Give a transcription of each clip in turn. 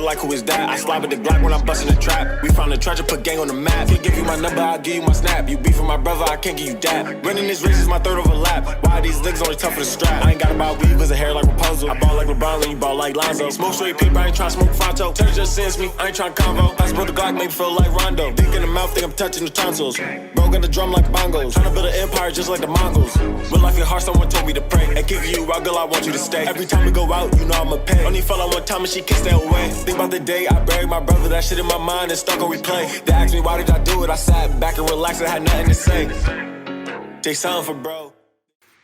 like who is that? I slide with the Glock when I'm busting the trap. We found the treasure, put gang on the map. Can't give you my number, I'll give you my snap. You beef with my brother, I can't give you that. Running this race is my third overlap. Why these niggas only tough for the strap? I ain't got about weavers and hair like Rapunzel. I ball like LeBron, then you ball like Lonzo. Smoke straight paper, I ain't tryna smoke Fonto. Turn just sends me, I ain't tryna convo. I spilled the Glock, make me feel like Rondo. Dick in the mouth, think I'm touching the tonsils. Bro got the drum like bongos. Tryna build an empire just like the Mongols. Real life get hard, someone told me to pray. And kick you out, girl, I want you to stay. Every time we go out, you know I'ma pay. Only fell on one time and she kissed that away. Think about the day I buried my brother, that shit in my mind is stuck on replay. They asked me why did I do it, I sat back and relaxed and had nothing to say. Take something for bro.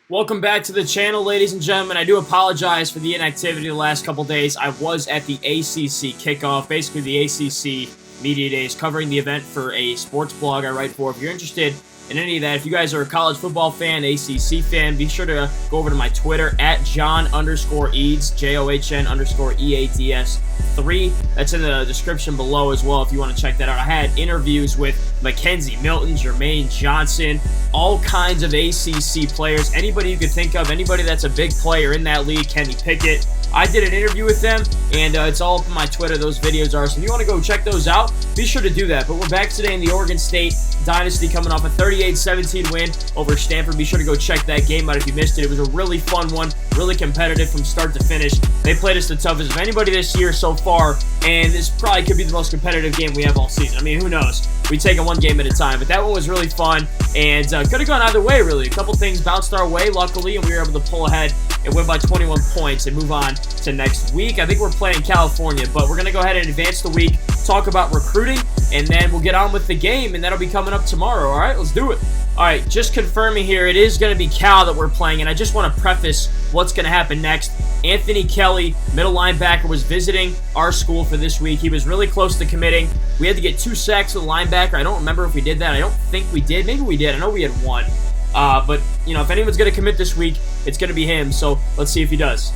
Welcome back to the channel, ladies and gentlemen. I do apologize for the inactivity the last couple days. I was at the ACC kickoff, basically the ACC Media Days, covering the event for a sports blog I write for. If you're interested in any of that, if you guys are a college football fan, ACC fan, be sure to go over to my Twitter at John_Eads, JOHN_EADS3. That's in the description below as well if you want to check that out. I had interviews with Mackenzie Milton, Jermaine Johnson, all kinds of ACC players, anybody you could think of, anybody that's a big player in that league, Kenny Pickett. I did an interview with them, and it's all up on my Twitter. Those videos are. So if you want to go check those out, be sure to do that. But we're back today in the Oregon State Dynasty, coming off a 38-17 win over Stanford. Be sure to go check that game out if you missed it. It was a really fun one, really competitive from start to finish. They played us the toughest of anybody this year so far, and this probably could be the most competitive game we have all season. I mean, who knows? We take it one game at a time, but that one was really fun, and could have gone either way, really. A couple things bounced our way, luckily, and we were able to pull ahead and win by 21 points and move on to next week. I think we're playing California, but we're going to go ahead and advance the week, talk about recruiting, and then we'll get on with the game, and that'll be coming up tomorrow. All right, let's do it. All right, just confirming here, it is going to be Cal that we're playing, and I just want to preface what's going to happen next. Anthony Kelly, middle linebacker, was visiting our school for this week. He was really close to committing. We had to get 2 sacks with the linebacker. I don't remember if we did that. I don't think we did. Maybe we did. I know we had 1. But, you know, if anyone's going to commit this week, it's going to be him. So let's see if he does.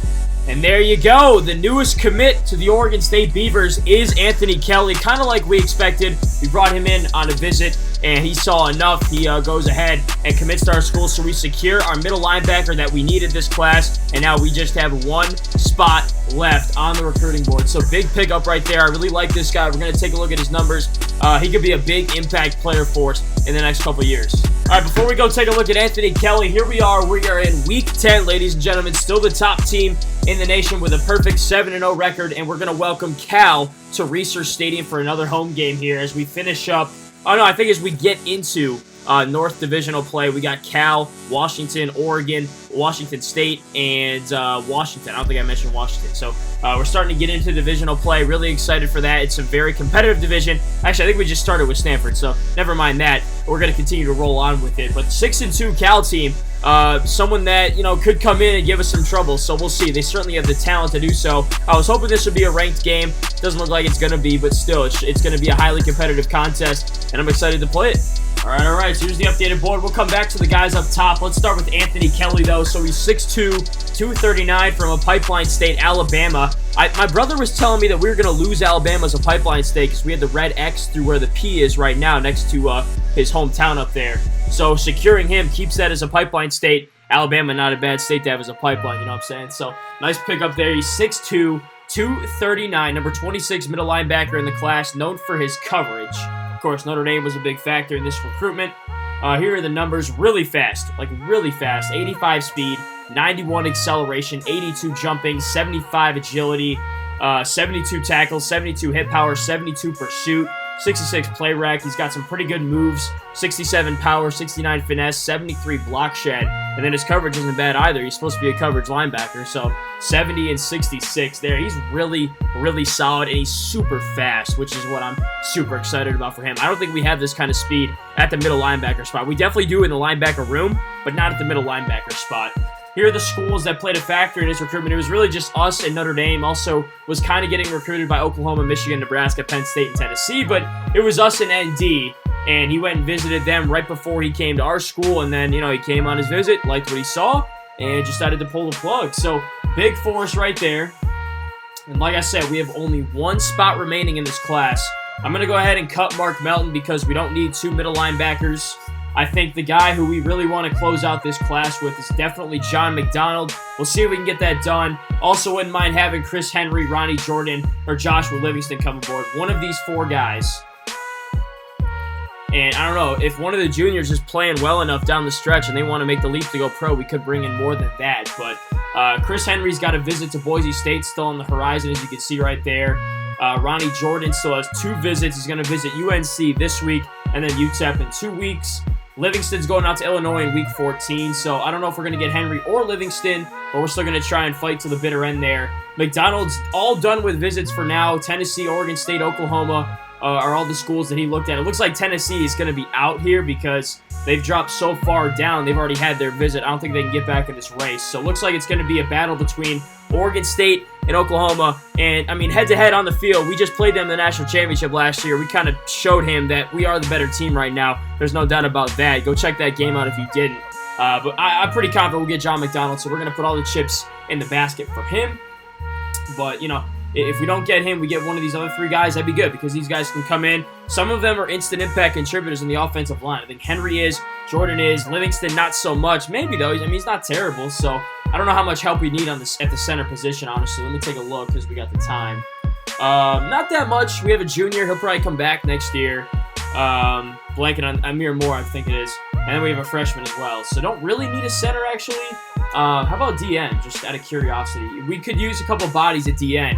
And there you go. The newest commit to the Oregon State Beavers is Anthony Kelly. Kind of like we expected. We brought him in on a visit, and he saw enough. He goes ahead and commits to our school, so we secure our middle linebacker that we needed this class, and now we just have 1 spot left on the recruiting board. So big pickup right there. I really like this guy. We're going to take a look at his numbers. He could be a big impact player for us in the next couple years. All right, before we go take a look at Anthony Kelly, here we are. We are in Week 10, ladies and gentlemen. Still the top team in the nation with a perfect 7-0 record, and we're going to welcome Cal to Research Stadium for another home game here as we finish up. Oh, no, I think as we get into North Divisional play, we got Cal, Washington, Oregon, Washington State, and Washington. I don't think I mentioned Washington. So we're starting to get into divisional play. Really excited for that. It's a very competitive division. Actually, I think we just started with Stanford, so never mind that. We're going to continue to roll on with it. But 6-2 Cal team, someone that, you know, could come in and give us some trouble. So we'll see. They certainly have the talent to do so. I was hoping this would be a ranked game. Doesn't look like it's going to be, but still, it's going to be a highly competitive contest, and I'm excited to play it. All right, so here's the updated board. We'll come back to the guys up top. Let's start with Anthony Kelly, though. So he's 6'2", 239 from a Pipeline State, Alabama. My brother was telling me that we were going to lose Alabama as a Pipeline State because we had the red X through where the P is right now next to his hometown up there. So securing him keeps that as a Pipeline State. Alabama, not a bad state to have as a pipeline, you know what I'm saying? So nice pick up there. He's 6'2", 239, number 26 middle linebacker in the class, known for his coverage. Of course, Notre Dame was a big factor in this recruitment. Here are the numbers. Really fast, like really fast. 85 speed, 91 acceleration, 82 jumping, 75 agility, 72 tackles, 72 hit power, 72 pursuit, 66 play rec. He's got some pretty good moves. 67 power, 69 finesse, 73 block shed. And then his coverage isn't bad either. He's supposed to be a coverage linebacker. So 70 and 66 there. He's really, really solid, and he's super fast, which is what I'm super excited about for him. I don't think we have this kind of speed at the middle linebacker spot. We definitely do in the linebacker room, but not at the middle linebacker spot. Here are the schools that played a factor in his recruitment. It was really just us and Notre Dame. Also was kind of getting recruited by Oklahoma, Michigan, Nebraska, Penn State, and Tennessee, but it was us and ND, and he went and visited them right before he came to our school, and then, you know, he came on his visit, liked what he saw, and decided to pull the plug. So big force right there. And like I said, we have only 1 spot remaining in this class. I'm going to go ahead and cut Mark Melton because we don't need 2 middle linebackers. I think the guy who we really want to close out this class with is definitely John McDonald. We'll see if we can get that done. Also wouldn't mind having Chris Henry, Ronnie Jordan, or Joshua Livingston come aboard. One of these 4 guys. And I don't know, if one of the juniors is playing well enough down the stretch and they want to make the leap to go pro, we could bring in more than that. But Chris Henry's got a visit to Boise State still on the horizon, as you can see right there. Ronnie Jordan still has 2 visits. He's going to visit UNC this week and then UTEP in 2 weeks. Livingston's going out to Illinois in week 14, so I don't know if we're going to get Henry or Livingston, but we're still going to try and fight to the bitter end there. McDonald's all done with visits for now. Tennessee, Oregon State, Oklahoma are all the schools that he looked at. It looks like Tennessee is going to be out here because they've dropped so far down. They've already had their visit. I don't think they can get back in this race. So it looks like it's going to be a battle between Oregon State and Oklahoma. And, I mean, head-to-head on the field, we just played them in the national championship last year. We kind of showed him that we are the better team right now. There's no doubt about that. Go check that game out if you didn't. But I'm pretty confident we'll get John McDonald, so we're going to put all the chips in the basket for him. But, you know, if we don't get him, we get one of these other 3 guys, that'd be good because these guys can come in. Some of them are instant impact contributors in the offensive line. I think Henry is, Jordan is, Livingston not so much. Maybe, though. I mean, he's not terrible, so I don't know how much help we need on this at the center position, honestly. Let me take a look because we got the time. Not that much. We have a junior. He'll probably come back next year. Blanking on Amir Moore, I think it is. And then we have a freshman as well. So don't really need a center, actually. How about DN, just out of curiosity? We could use a couple bodies at DN.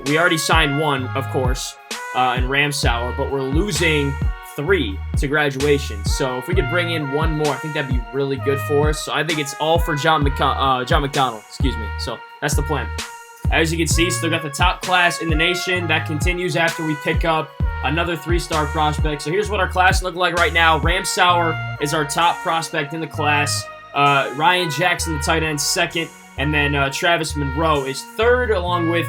We already signed 1, of course, in Ramsauer, but we're losing 3 to graduation. So if we could bring in 1 more, I think that'd be really good for us. So I think it's all for John McDonald, excuse me. So that's the plan. As you can see, still got the top class in the nation. That continues after we pick up another 3-star prospect. So here's what our class looks like right now. Ramsauer is our top prospect in the class. Ryan Jackson, the tight end, 2nd. And then Travis Monroe is 3rd, along with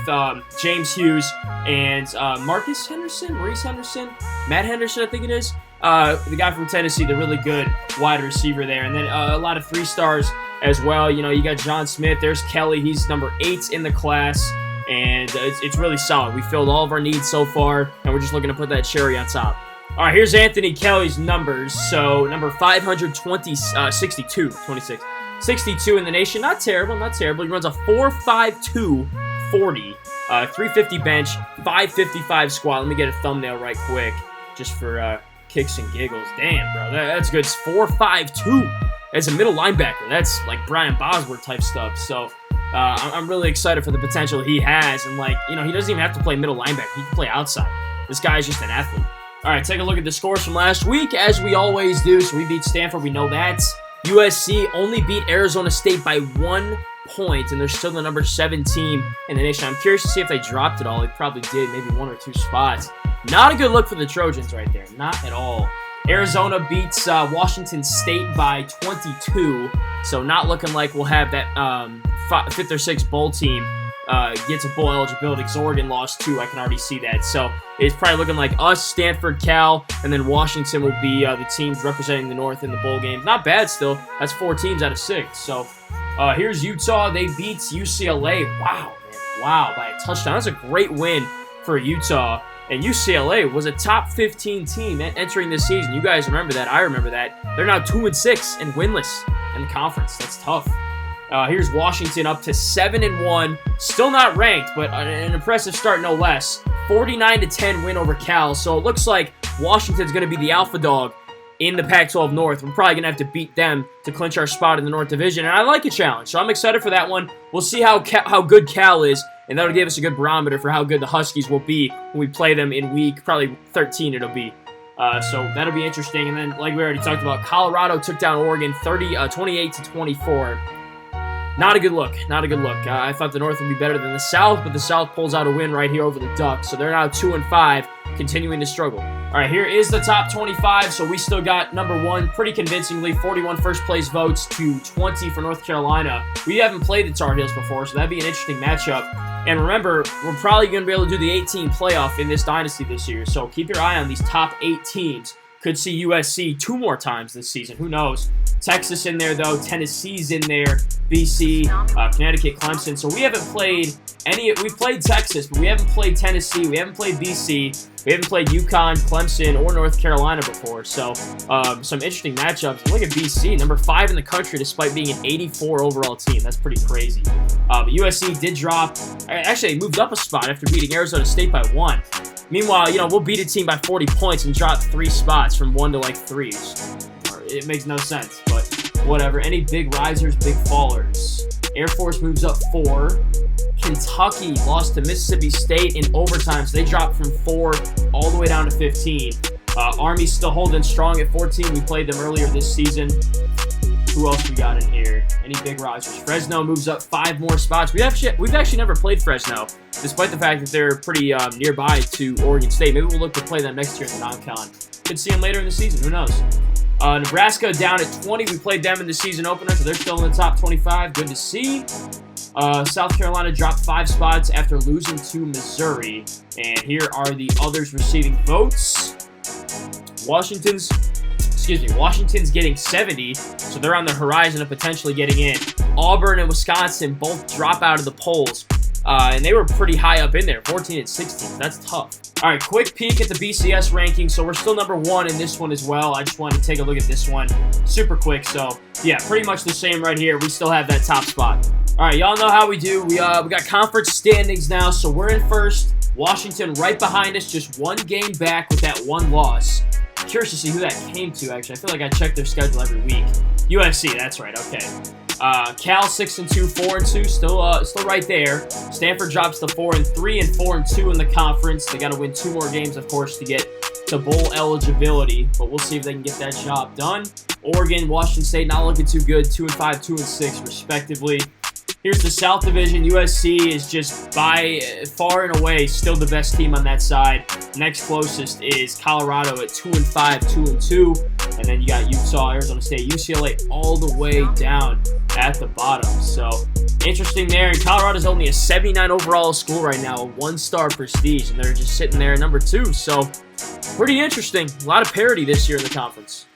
James Hughes and Marcus Henderson, Maurice Henderson, Matt Henderson, I think it is. The guy from Tennessee, the really good wide receiver there. And then a lot of 3-stars as well. You know, you got John Smith. There's Kelly. He's number 8 in the class. And it's really solid. We filled all of our needs so far, and we're just looking to put that cherry on top. All right, here's Anthony Kelly's numbers. So number 62 in the nation. Not terrible, not terrible. He runs a 4.52 40, 350 bench, 555 squat. Let me get a thumbnail right quick just for kicks and giggles. Damn, bro, that's good. It's 4.52 as a middle linebacker. That's like Brian Bosworth type stuff. So I'm really excited for the potential he has. And, like, you know, he doesn't even have to play middle linebacker. He can play outside. This guy is just an athlete. All right, take a look at the scores from last week, as we always do. So we beat Stanford. We know that. USC only beat Arizona State by 1 point, and they're still the number 7 team in the nation. I'm curious to see if they dropped it all. They probably did, maybe 1 or 2 spots. Not a good look for the Trojans right there. Not at all. Arizona beats Washington State by 22, so not looking like we'll have that 5th or 6th bowl team gets a bowl eligibility because Oregon lost 2. I can already see that. So it's probably looking like us, Stanford, Cal, and then Washington will be the teams representing the North in the bowl game. Not bad still. That's 4 teams out of 6. So here's Utah. They beat UCLA. Wow, man. Wow, by a touchdown. That's a great win for Utah. And UCLA was a top 15 team entering this season. You guys remember that. I remember that. They're now 2-6 and winless in the conference. That's tough. Here's Washington up to 7-1. Still not ranked, but an impressive start no less. 49-10 win over Cal. So it looks like Washington's going to be the alpha dog in the Pac-12 North. We're probably going to have to beat them to clinch our spot in the North Division. And I like a challenge, so I'm excited for that one. We'll see how good Cal is, and that'll give us a good barometer for how good the Huskies will be when we play them in week probably 13 it'll be. So that'll be interesting. And then, like we already talked about, Colorado took down Oregon 28-24. Not a good look. Not a good look. I thought the North would be better than the South, but the South pulls out a win right here over the Ducks. So they're now 2-5, continuing to struggle. All right, here is the top 25. So we still got number 1 pretty convincingly, 41 first-place votes to 20 for North Carolina. We haven't played the Tar Heels before, so that'd be an interesting matchup. And remember, we're probably going to be able to do the 18 playoff in this dynasty this year. So keep your eye on these top 8 teams Could see USC 2 more times this season. Who knows? Texas in there, though. Tennessee's in there. BC, Connecticut, Clemson. So we haven't played any. We've played Texas, but we haven't played Tennessee. We haven't played BC. We haven't played UConn, Clemson, or North Carolina before. So some interesting matchups. Look at BC, number 5 in the country, despite being an 84 overall team. That's pretty crazy. But USC did drop. Actually, they moved up a spot after beating Arizona State by 1. Meanwhile, we'll beat a team by 40 points and drop 3 spots from 1 to like 3. It makes no sense, but whatever. Any big risers, big fallers. Air Force moves up 4. Kentucky lost to Mississippi State in overtime, so they dropped from 4 all the way down to 15. Army's still holding strong at 14. We played them earlier this season. Who else we got in here? Any big risers? Fresno moves up 5 more spots. We've actually never played Fresno, despite the fact that they're pretty nearby to Oregon State. Maybe we'll look to play them next year in the non-con. Could see them later in the season. Who knows? Nebraska down at 20. We played them in the season opener, so they're still in the top 25. Good to see. South Carolina dropped 5 spots after losing to Missouri. And here are the others receiving votes. Washington's getting 70, so they're on the horizon of potentially getting in. Auburn and Wisconsin both drop out of the polls, and they were pretty high up in there, 14 and 16. That's tough. All right, quick peek at the BCS ranking. So we're still number 1 in this one as well. I just wanted to take a look at this one super quick. So yeah, pretty much the same right here. We still have that top spot. All right, y'all know how we do. We got conference standings now, so we're in first. Washington right behind us, just 1 game back with that 1 loss. Curious to see who that came to, actually. I feel like I check their schedule every week. USC, that's right, okay. Cal 6-2, 4-2, still right there. Stanford drops to 4-3 and 4-2 in the conference. They got to win 2 more games, of course, to get to bowl eligibility, but we'll see if they can get that job done. Oregon, Washington State not looking too good, 2-5, 2-6, respectively. Here's the South Division. USC is just by far and away still the best team on that side. Next closest is Colorado at 2-5, 2-2. And then you got Utah, Arizona State, UCLA all the way down at the bottom. So interesting there. And Colorado's only a 79 overall school right now, a 1-star prestige. And they're just sitting there at number 2. So pretty interesting. A lot of parity this year in the conference.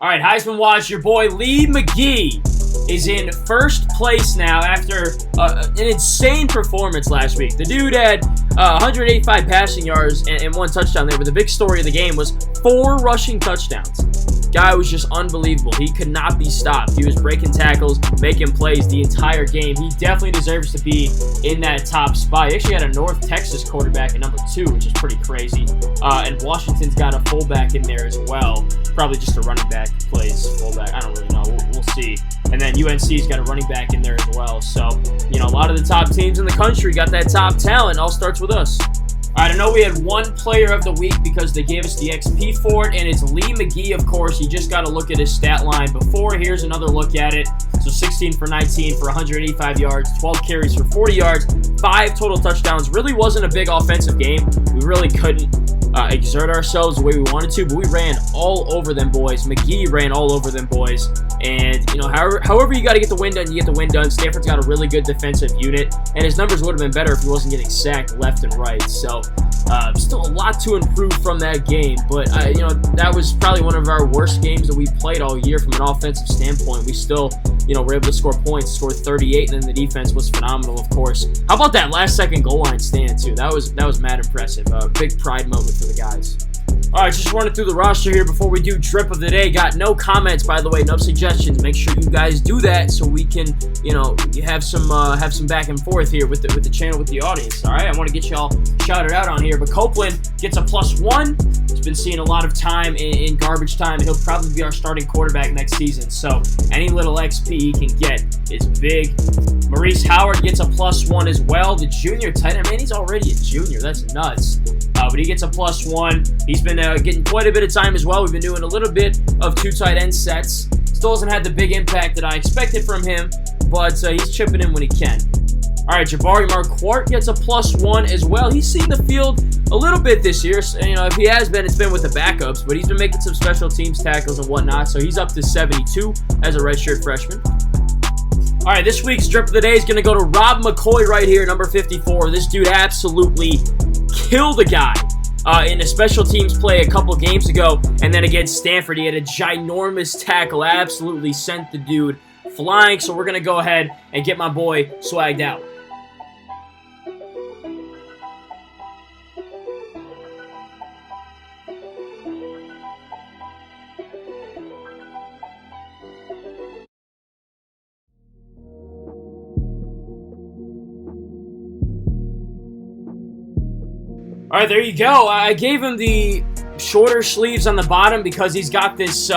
All right, Heisman Watch, your boy Lee McGee is in first place now after an insane performance last week. The dude had 185 passing yards and 1 touchdown there, but the big story of the game was 4 rushing touchdowns. Guy was just unbelievable. He could not be stopped. He was breaking tackles, making plays the entire game. He definitely deserves to be in that top spot. He actually had a North Texas quarterback at number 2, which is pretty crazy. And Washington's got a fullback in there as well. Probably just a running back plays fullback. I don't really know. We'll see. And then UNC's got a running back in there as well. So, a lot of the top teams in the country got that top talent. All starts with us. All right, I know we had 1 player of the week because they gave us the XP for it, and it's Lee McGee, of course. You just got to look at his stat line before. Here's another look at it. So 16 for 19 for 185 yards, 12 carries for 40 yards, 5 total touchdowns. Really wasn't a big offensive game. We really couldn't exert ourselves the way we wanted to, but we ran all over them boys. McGee ran all over them boys. And, however you got to get the win done, you get the win done. Stanford's got a really good defensive unit, and his numbers would have been better if he wasn't getting sacked left and right. So, still a lot to improve from that game, but, that was probably one of our worst games that we've played all year from an offensive standpoint. We still, were able to score points, scored 38, and then the defense was phenomenal, of course. How about that last-second goal line stand, too? That was mad impressive. Big pride moment for the guys. All right, just running through the roster here before we do drip of the day. Got no comments, by the way, no suggestions. Make sure you guys do that so we can, have some back and forth here with the channel, with the audience. All right, I want to get y'all shouted out on here. But Copeland gets a +1. He's been seeing a lot of time in garbage time, and he'll probably be our starting quarterback next season. So any little XP he can get is big. Maurice Howard gets a +1 as well. The junior tight end, man, he's already a junior. That's nuts. But he gets a +1. He's been getting quite a bit of time as well. We've been doing a little bit of 2 tight end sets. Still hasn't had the big impact that I expected from him, but he's chipping in when he can. All right, Jabari Marquardt gets a +1 as well. He's seen the field a little bit this year. So, if he has been, it's been with the backups, but he's been making some special teams tackles and whatnot, so he's up to 72 as a redshirt freshman. All right, this week's drip of the day is going to go to Rob McCoy right here, number 54. This dude absolutely killed the guy in a special teams play a couple games ago, and then against Stanford, he had a ginormous tackle, absolutely sent the dude flying. So we're going to go ahead and get my boy swagged out. All right, there you go. I gave him the shorter sleeves on the bottom because he's got this,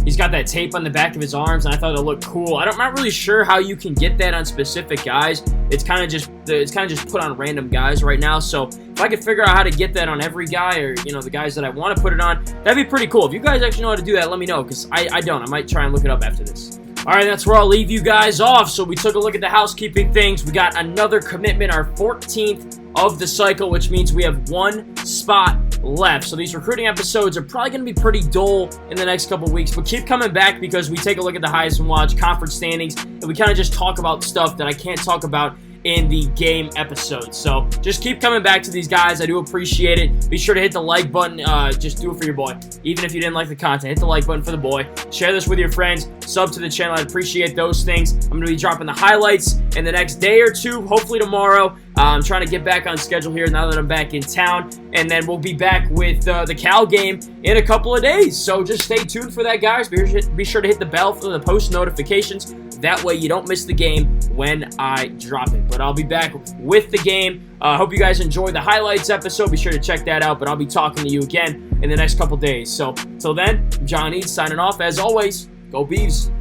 he's got that tape on the back of his arms, and I thought it looked cool. I'm not really sure how you can get that on specific guys. It's kind of just put on random guys right now. So if I could figure out how to get that on every guy, or the guys that I want to put it on, that'd be pretty cool. If you guys actually know how to do that, let me know, because I don't. I might try and look it up after this. All right, that's where I'll leave you guys off. So we took a look at the housekeeping things. We got another commitment, our 14th of the cycle, which means we have one spot left. So these recruiting episodes are probably going to be pretty dull in the next couple weeks, but keep coming back because we take a look at the Heisman Watch conference standings, and we kind of just talk about stuff that I can't talk about in the game episodes. So just keep coming back to these guys. I do appreciate it. Be sure to hit the like button. Just do it for your boy. Even if you didn't like the content, hit the like button for the boy. Share this with your friends. Sub to the channel. I'd appreciate those things. I'm going to be dropping the highlights in the next day or two, hopefully tomorrow. I'm trying to get back on schedule here now that I'm back in town, and then we'll be back with the Cal game in a couple of days. So just stay tuned for that, guys. Be sure to hit the bell for the post notifications. That way you don't miss the game when I drop it. But I'll be back with the game. Hope you guys enjoyed the highlights episode. Be sure to check that out. But I'll be talking to you again in the next couple days. So till then, I'm John Eads signing off. As always, go Beavs.